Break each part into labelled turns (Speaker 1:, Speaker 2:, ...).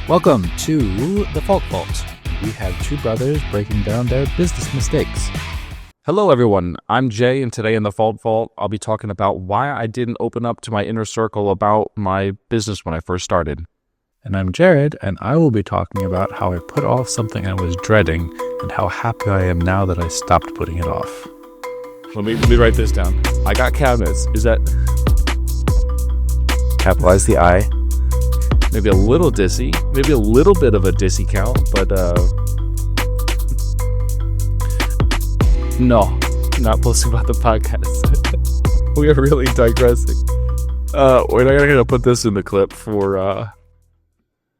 Speaker 1: Welcome to The Fault. We have two brothers breaking down their business mistakes.
Speaker 2: Hello, everyone. I'm Jay, and today in The Fault, I'll be talking about why I didn't open up to my inner circle about my business when I first started.
Speaker 1: And I'm Jared, and I will be talking about how I put off something I was dreading and how happy I am now that I stopped putting it off.
Speaker 2: Let me write this down. I got cabinets. Is that...
Speaker 1: Capitalize the I.
Speaker 2: Maybe a little dissy. Maybe a little bit of a dissy count, but no, not posting about the podcast. We are really digressing. We're not going to put this in the clip for...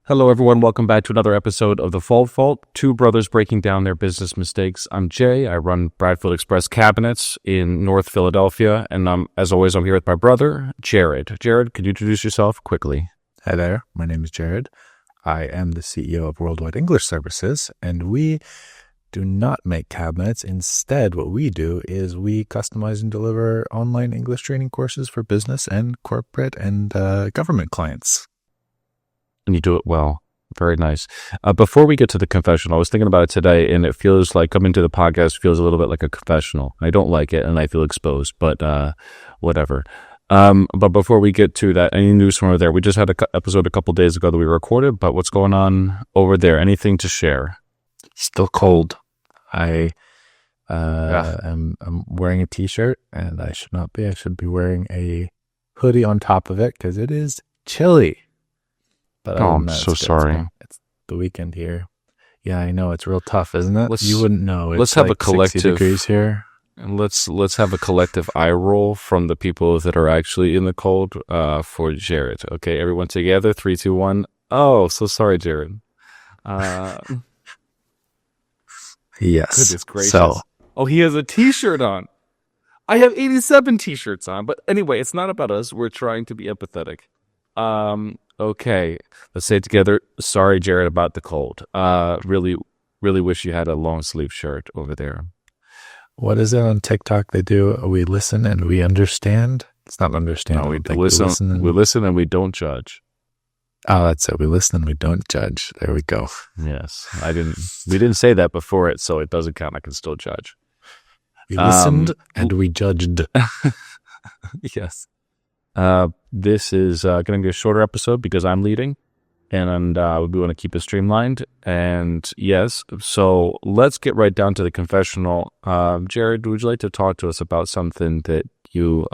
Speaker 2: Hello, everyone. Welcome back to another episode of The Fault. Two brothers breaking down their business mistakes. I'm Jay. I run Bradfield Express Cabinets in North Philadelphia, and as always, I'm here with my brother, Jared. Jared, could you introduce yourself quickly?
Speaker 1: Hi there. My name is Jared. I am the CEO of Worldwide English Services, and we do not make cabinets. Instead, what we do is we customize and deliver online English training courses for business and corporate and government clients.
Speaker 2: And you do it well. Very nice. Before we get to the confessional, I was thinking about it today, and it feels like coming to the podcast feels a little bit like a confessional. I don't like it, and I feel exposed, but whatever. But before we get to that, any news from over there? We just had an episode a couple days ago that we recorded, but what's going on over there? Anything to share?
Speaker 1: Still cold. I'm wearing a t-shirt, and I should not be. I should be wearing a hoodie on top of it because it is chilly. But
Speaker 2: I'm so sorry.
Speaker 1: It's the weekend here. Yeah, I know. It's real tough, isn't it? You wouldn't know. It's
Speaker 2: let's have
Speaker 1: like
Speaker 2: a collective
Speaker 1: 60 degrees here.
Speaker 2: And let's have a collective eye roll from the people that are actually in the cold for Jared. Okay, everyone together. 3, 2, 1. Oh, so sorry, Jared.
Speaker 1: Yes.
Speaker 2: Goodness gracious. Oh, he has a t-shirt on. I have 87 t-shirts on. But anyway, it's not about us. We're trying to be empathetic. Okay, let's say it together. Sorry, Jared, about the cold. Really wish you had a long sleeve shirt over there.
Speaker 1: What is it on TikTok they do? We listen and we understand. It's not understand.
Speaker 2: No, we listen and we don't judge.
Speaker 1: Oh, that's it. We listen and we don't judge. There we go.
Speaker 2: Yes, we didn't say that before it, so it doesn't count. I can still judge.
Speaker 1: We listened and we judged.
Speaker 2: Yes. This is going to be a shorter episode because I'm leading, and we want to keep it streamlined. And yes, so let's get right down to the confessional. Jared, would you like to talk to us about something that you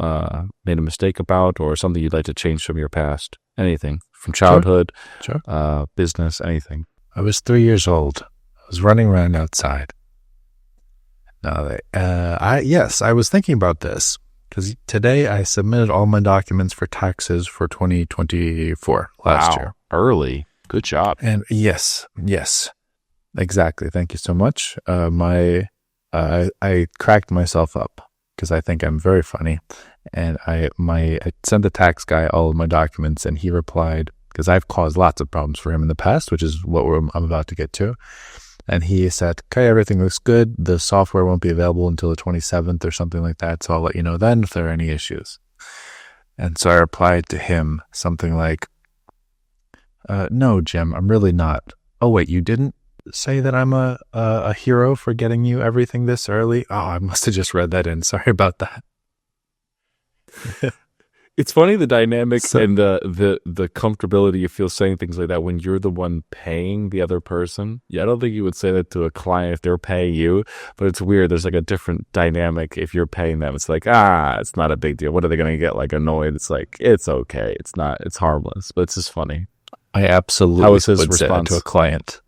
Speaker 2: made a mistake about, or something you'd like to change from your past? Anything from childhood,
Speaker 1: Sure.
Speaker 2: Business, anything.
Speaker 1: I was 3 years old. I was running around outside. I was thinking about this. Because today I submitted all my documents for taxes for 2024 last year.
Speaker 2: Early. Good job.
Speaker 1: And yes, exactly. Thank you so much. I cracked myself up because I think I'm very funny. And I sent the tax guy all of my documents, and he replied, because I've caused lots of problems for him in the past, which is what I'm about to get to. And he said, okay, everything looks good. The software won't be available until the 27th or something like that. So I'll let you know then if there are any issues. And so I replied to him something like, no, Jim, I'm really not. Oh, wait, you didn't say that I'm a hero for getting you everything this early? Oh, I must have just read that in. Sorry about that.
Speaker 2: It's funny, the dynamic and the comfortability you feel saying things like that when you're the one paying the other person. Yeah, I don't think you would say that to a client if they're paying you, but it's weird. There's like a different dynamic if you're paying them. It's like, it's not a big deal. What are they going to get, like, annoyed? It's like, it's okay. It's harmless, but it's just funny.
Speaker 1: I absolutely
Speaker 2: How was his
Speaker 1: would say that
Speaker 2: response
Speaker 1: to a client.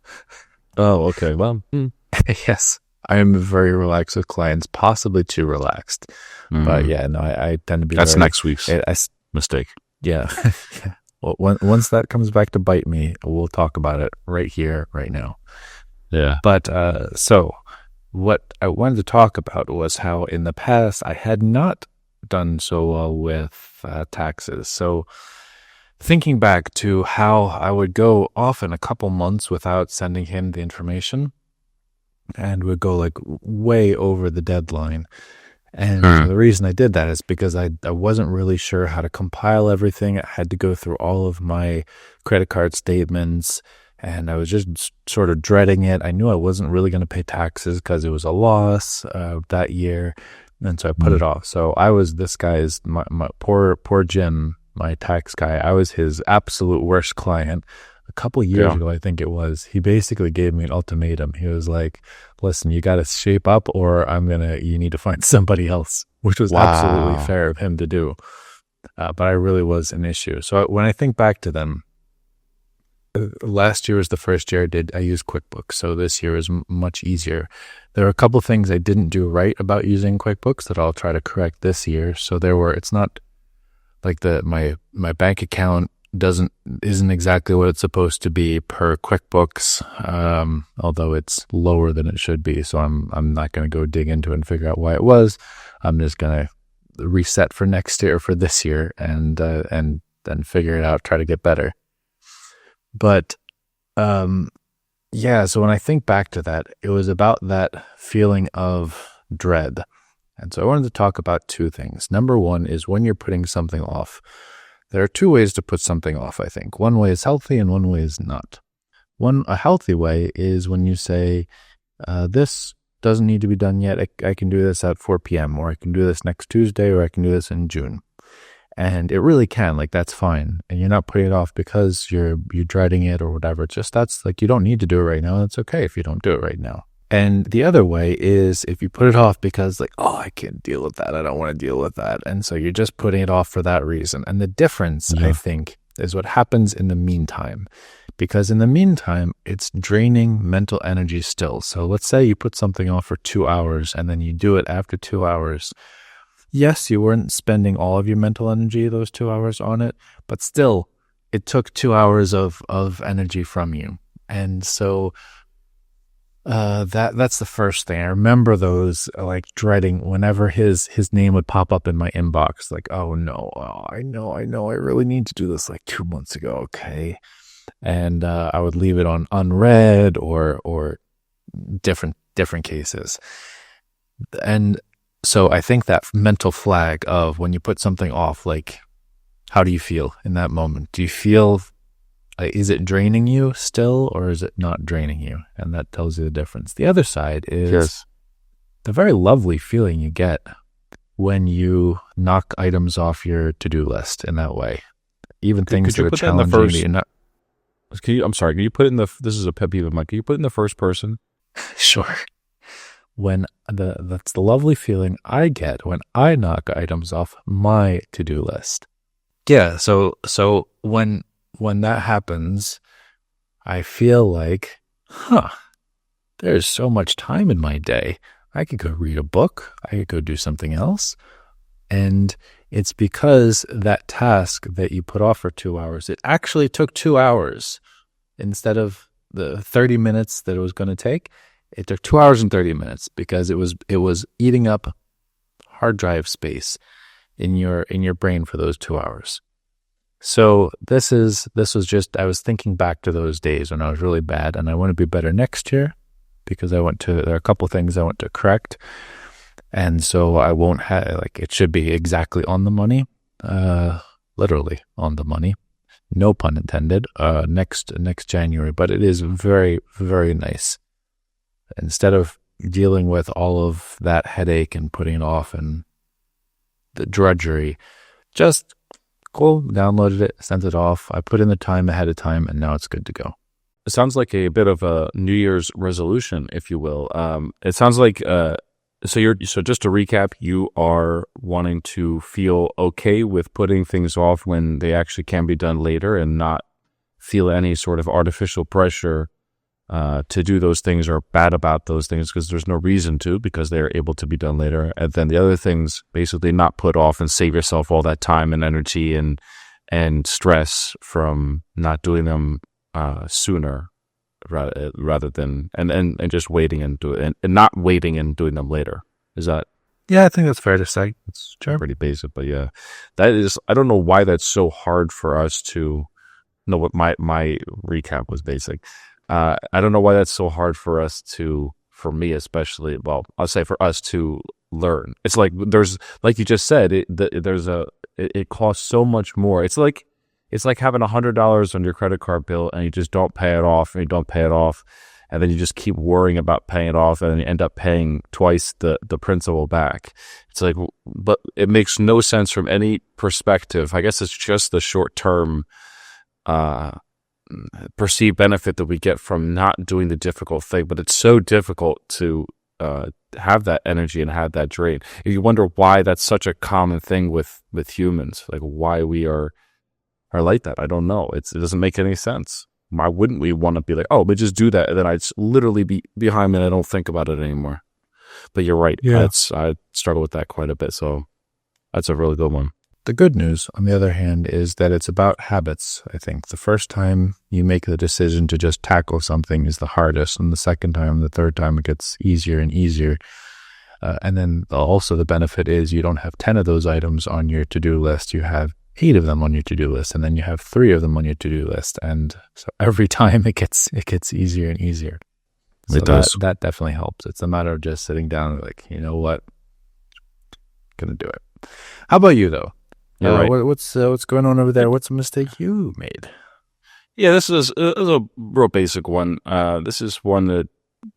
Speaker 2: Oh, okay. Well,
Speaker 1: Yes. I am very relaxed with clients, possibly too relaxed. But yeah, no, I tend to be.
Speaker 2: That's next week's mistake.
Speaker 1: Yeah. Well, once that comes back to bite me, we'll talk about it right here, right now.
Speaker 2: Yeah.
Speaker 1: But so what I wanted to talk about was how in the past I had not done so well with taxes. So thinking back to how I would go often a couple months without sending him the information, and would go like way over the deadline. And the reason I did that is because I wasn't really sure how to compile everything. I had to go through all of my credit card statements and I was just sort of dreading it. I knew I wasn't really going to pay taxes because it was a loss that year, and so I put it off. So I was this guy's my poor Jim, my tax guy. I was his absolute worst client. A couple of years ago, I think it was, he basically gave me an ultimatum. He was like, listen, you got to shape up or you need to find somebody else, which was absolutely fair of him to do. But I really was an issue. So when I think back to them, last year was the first year I used QuickBooks. So this year is much easier. There are a couple things I didn't do right about using QuickBooks that I'll try to correct this year. So it's not like my bank account isn't exactly what it's supposed to be per QuickBooks, although it's lower than it should be. So I'm not going to go dig into it and figure out why it was. I'm just going to reset for next year, for this year, and then figure it out, try to get better. But so when I think back to that, it was about that feeling of dread. And so I wanted to talk about two things. Number one is when you're putting something off. There are two ways to put something off, I think. One way is healthy and one way is not. A healthy way is when you say, this doesn't need to be done yet. I can do this at 4 p.m. or I can do this next Tuesday or I can do this in June. And it really can, that's fine. And you're not putting it off because you're dreading it or whatever. It's just that's you don't need to do it right now. It's okay if you don't do it right now. And the other way is if you put it off because I can't deal with that. I don't want to deal with that. And so you're just putting it off for that reason. And the difference, I think, is what happens in the meantime. Because in the meantime, it's draining mental energy still. So let's say you put something off for 2 hours and then you do it after 2 hours. Yes, you weren't spending all of your mental energy those 2 hours on it, but still, it took 2 hours of energy from you. And so that's the first thing. I remember those dreading whenever his name would pop up in my inbox. Oh no, I know, I really need to do this 2 months ago. Okay. And I would leave it on unread or different cases. And so I think that mental flag of when you put something off, how do you feel in that moment? Do you feel, is it draining you still or is it not draining you? And that tells you the difference. The other side is the very lovely feeling you get when you knock items off your to-do list in that way. Even things that are challenging.
Speaker 2: Can you put it in this is a pet peeve of mine. Can you put it in the first person?
Speaker 1: Sure. That's the lovely feeling I get when I knock items off my to-do list. Yeah, so when that happens, I feel there's so much time in my day. I could go read a book. I could go do something else. And it's because that task that you put off for 2 hours, it actually took 2 hours instead of the 30 minutes that it was going to take. It took 2 hours and 30 minutes because it was eating up hard drive space in your brain for those 2 hours. So this was just, I was thinking back to those days when I was really bad, and I want to be better next year because there are a couple things I want to correct. And so I won't have, it should be exactly on the money, literally on the money, no pun intended, next January, but it is very, very nice. Instead of dealing with all of that headache and putting it off and the drudgery, just cool, downloaded it, sent it off. I put in the time ahead of time, and now it's good to go.
Speaker 2: It sounds like a bit of a New Year's resolution, if you will. It sounds like so just to recap, you are wanting to feel okay with putting things off when they actually can be done later, and not feel any sort of artificial pressure to do those things or bad about those things because there's no reason to, because they're able to be done later. And then the other things, basically not put off and save yourself all that time and energy and stress from not doing them sooner rather than and just waiting and not waiting and doing them later. Is that?
Speaker 1: Yeah, I think that's fair to say. It's
Speaker 2: pretty basic, but yeah, that is. I don't know why that's so hard for us to know. What my recap was basic. I don't know why that's so hard for us to, for me especially. Well, I'll say for us to learn. It's there's, like you just said, it costs so much more. It's like it's like having $100 on your credit card bill and you just don't pay it off and you don't pay it off. And then you just keep worrying about paying it off and you end up paying twice the principal back. It's like, but it makes no sense from any perspective. I guess it's just the short-term perceived benefit that we get from not doing the difficult thing. But it's so difficult to have that energy and have that drain. You wonder why that's such a common thing with humans, like why we are like that. I don't know. It doesn't make any sense. Why wouldn't we want to be like, oh, but just do that, and then I'd literally be behind me and I don't think about it anymore. But you're right.
Speaker 1: Yeah.
Speaker 2: I struggle with that quite a bit. So that's a really good one.
Speaker 1: The good news, on the other hand, is that it's about habits. I think the first time you make the decision to just tackle something is the hardest, and the second time, the third time, it gets easier and easier. And then also the benefit is you don't have 10 of those items on your to-do list. You have 8 of them on your to-do list, and then you have 3 of them on your to-do list. And so every time it gets easier and easier. So
Speaker 2: It does.
Speaker 1: That definitely helps. It's a matter of just sitting down and like, you know what? Gonna do it. How about you though?
Speaker 2: Right.
Speaker 1: What's going on over there? What's a mistake you made?
Speaker 2: Yeah, this is a real basic one. This is one that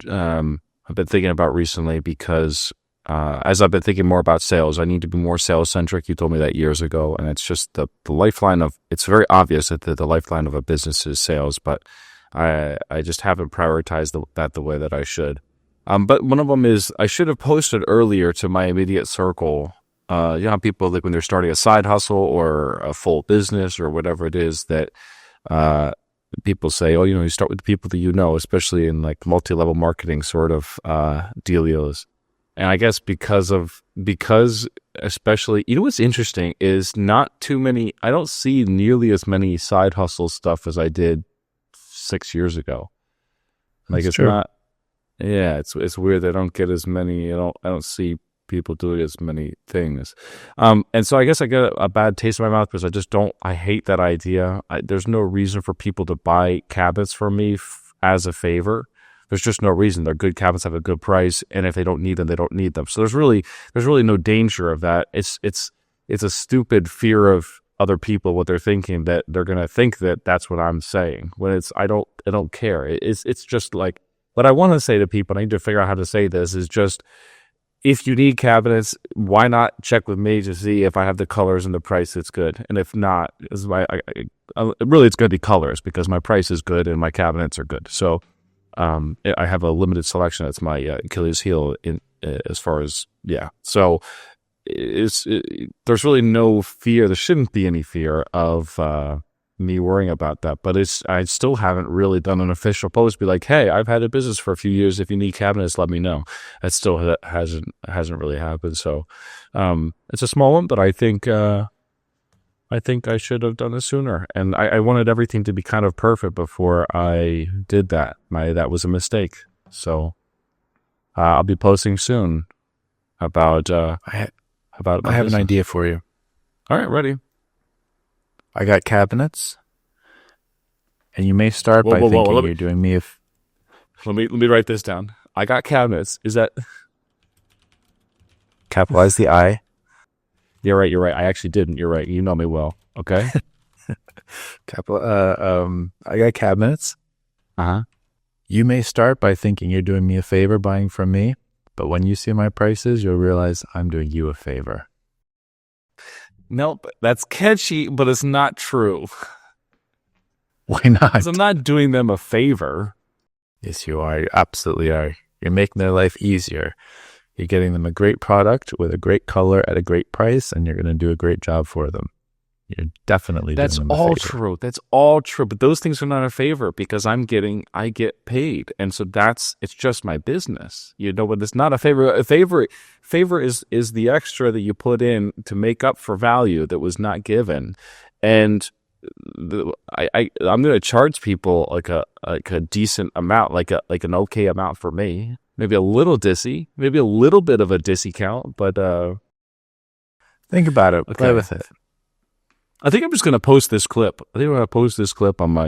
Speaker 2: I've been thinking about recently because as I've been thinking more about sales, I need to be more sales-centric. You told me that years ago, and it's just the lifeline of, it's very obvious that the lifeline of a business is sales, but I just haven't prioritized that the way that I should. But one of them is I should have posted earlier to my immediate circle. You know how people, like when they're starting a side hustle or a full business or whatever it is, that people say, oh, you start with the people that you know, especially in like multi-level marketing sort of dealios. And I guess because especially, what's interesting is not too many, I don't see nearly as many side hustle stuff as I did 6 years ago. Like
Speaker 1: That's true.
Speaker 2: not, yeah, it's weird. I don't get as many, I don't see people doing as many things. And so I guess I get a bad taste in my mouth because I hate that idea. There's no reason for people to buy cabinets from me as a favor. There's just no reason. They're good cabinets, have a good price, and if they don't need them, they don't need them. So there's really no danger of that. It's a stupid fear of other people, what they're thinking, that they're gonna think that that's what I'm saying. When I don't care. It's just like what I want to say to people. And I need to figure out how to say this. Is just, if you need cabinets, why not check with me to see if I have the colors and the price that's good? And if not, really it's going to be colors because my price is good and my cabinets are good. So I have a limited selection. That's my Achilles heel as far as, yeah. So there's really no fear. There shouldn't be any fear of me worrying about that. But I still haven't really done an official post be like, hey, I've had a business for a few years. If you need cabinets, let me know. That still hasn't really happened. So it's a small one, but I think I should have done it sooner. And I wanted everything to be kind of perfect before I did that. That was a mistake. So I'll be posting soon about
Speaker 1: I have an idea for you.
Speaker 2: All right, ready.
Speaker 1: I got cabinets, and you may start by thinking you're doing me
Speaker 2: Let me write this down. I got cabinets. Is that
Speaker 1: capitalize the I?
Speaker 2: You're right. I actually didn't. You're right. You know me well. Okay.
Speaker 1: I got cabinets.
Speaker 2: Uh-huh.
Speaker 1: You may start by thinking you're doing me a favor buying from me, but when you see my prices, you'll realize I'm doing you a favor.
Speaker 2: Nope. That's catchy, but it's not true.
Speaker 1: Why not?
Speaker 2: Because I'm not doing them a favor.
Speaker 1: Yes, you are. You absolutely are. You're making their life easier. You're getting them a great product with a great color at a great price, and you're going to do a great job for them. You're definitely doing them a favor.
Speaker 2: That's all true. That's all true. But those things are not a favor because I get paid. And so it's just my business. But it's not a favor. A favor is the extra that you put in to make up for value that was not given. And I'm going to charge people like a decent amount, like an okay amount for me. Maybe a little dissy, maybe a little bit of a dissy count, but
Speaker 1: think about it.
Speaker 2: Okay.
Speaker 1: Play with it.
Speaker 2: I think I'm just going to post this clip. I think I'm going to post this clip on my.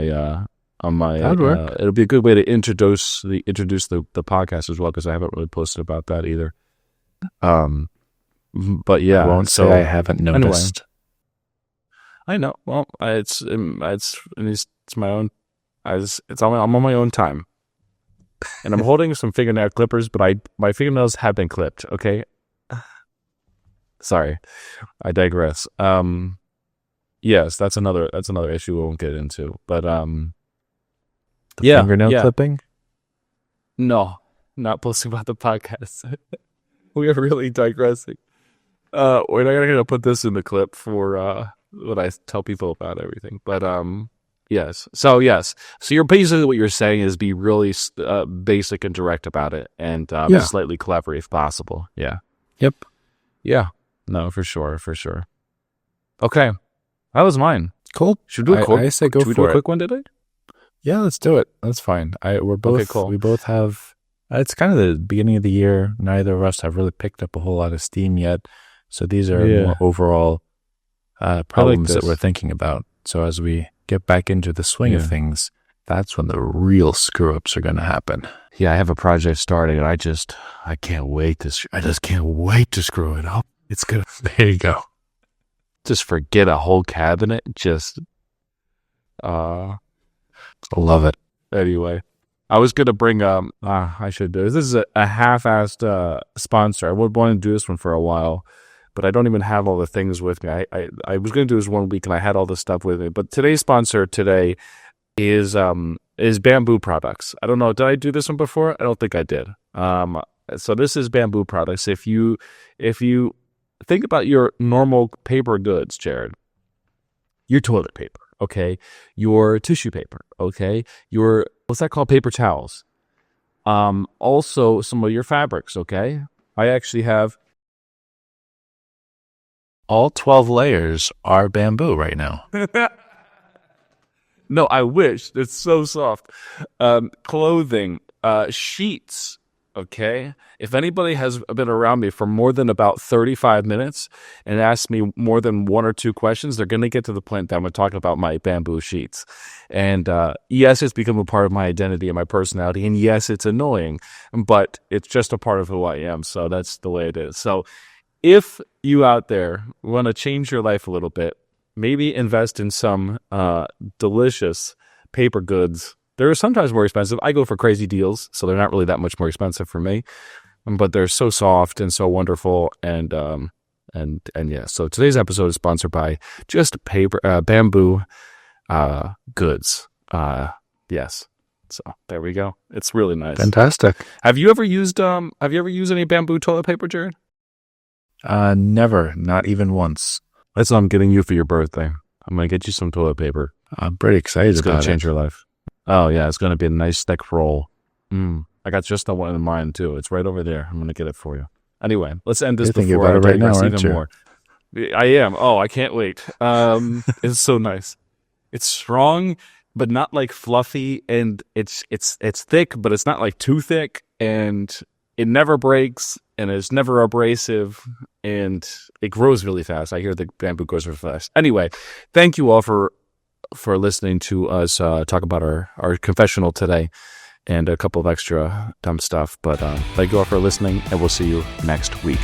Speaker 1: That'd work.
Speaker 2: It'll be a good way to introduce the podcast as well because I haven't really posted about that either. But yeah,
Speaker 1: I won't say I haven't noticed.
Speaker 2: I know. Well, it's my own. I'm on my own time, and I'm holding some fingernail clippers, but my fingernails have been clipped. Okay. Sorry, I digress. Yes, that's another issue we won't get into. But
Speaker 1: fingernail clipping?
Speaker 2: No, not posting about the podcast. We are really digressing. We're not gonna put this in the clip for what I tell people about everything. But yes. So you're basically, what you're saying is be really basic and direct about it, and slightly clever if possible. Yeah.
Speaker 1: Yep.
Speaker 2: Yeah. No, for sure. Okay, that was mine.
Speaker 1: Cool.
Speaker 2: Should we do a quick?
Speaker 1: I say go
Speaker 2: should we
Speaker 1: for
Speaker 2: do a
Speaker 1: it.
Speaker 2: quick one today?
Speaker 1: Yeah, let's do it. That's fine. We're both
Speaker 2: Okay, cool.
Speaker 1: We both have. It's kind of the beginning of the year. Neither of us have really picked up a whole lot of steam yet, so these are more overall problems that we're thinking about. So as we get back into the swing of things, that's when the real screw-ups are going to happen.
Speaker 2: Yeah, I have a project starting, and I can't wait to. I just can't wait to screw it up.
Speaker 1: It's gonna. There you go.
Speaker 2: Just forget a whole cabinet. Just,
Speaker 1: I love it.
Speaker 2: Anyway, I was gonna bring I should do this. This is a half-assed sponsor. I would want to do this one for a while, but I don't even have all the things with me. I was gonna do this one week, and I had all the stuff with me. But today's sponsor is Bamboo Products. I don't know. Did I do this one before? I don't think I did. So this is Bamboo Products. If you think about your normal paper goods, Jared, your toilet paper, okay, your tissue paper, okay, your, what's that called, paper towels, also some of your fabrics, okay. I actually have
Speaker 1: all 12 layers are bamboo right now.
Speaker 2: No, I wish. It's so soft. Clothing, sheets. Okay. If anybody has been around me for more than about 35 minutes and asked me more than one or two questions, they're going to get to the point that I'm going to talk about my bamboo sheets. And yes, it's become a part of my identity and my personality. And yes, it's annoying, but it's just a part of who I am. So that's the way it is. So if you out there want to change your life a little bit, maybe invest in some delicious paper goods. They're sometimes more expensive. I go for crazy deals, so they're not really that much more expensive for me. But they're so soft and so wonderful, and yeah. So today's episode is sponsored by just bamboo goods. Yes. So there we go. It's really nice.
Speaker 1: Fantastic.
Speaker 2: Have you ever used any bamboo toilet paper, Jared?
Speaker 1: Never. Not even once.
Speaker 2: That's what I'm getting you for your birthday. I'm gonna get you some toilet paper.
Speaker 1: I'm pretty excited about it.
Speaker 2: It's gonna change your life. Oh yeah, it's gonna be a nice thick roll. I got just the one in mind too. It's right over there. I'm gonna get it for you. Anyway, let's end this
Speaker 1: You're
Speaker 2: before I
Speaker 1: thinking about it right now,
Speaker 2: digress
Speaker 1: aren't
Speaker 2: even
Speaker 1: you?
Speaker 2: more. I am. Oh, I can't wait. It's so nice. It's strong, but not like fluffy, and it's thick, but it's not like too thick, and it never breaks, and it's never abrasive, and it grows really fast. I hear the bamboo grows really fast. Anyway, thank you all for listening to us talk about our confessional today and a couple of extra dumb stuff. But thank you all for listening, and we'll see you next week.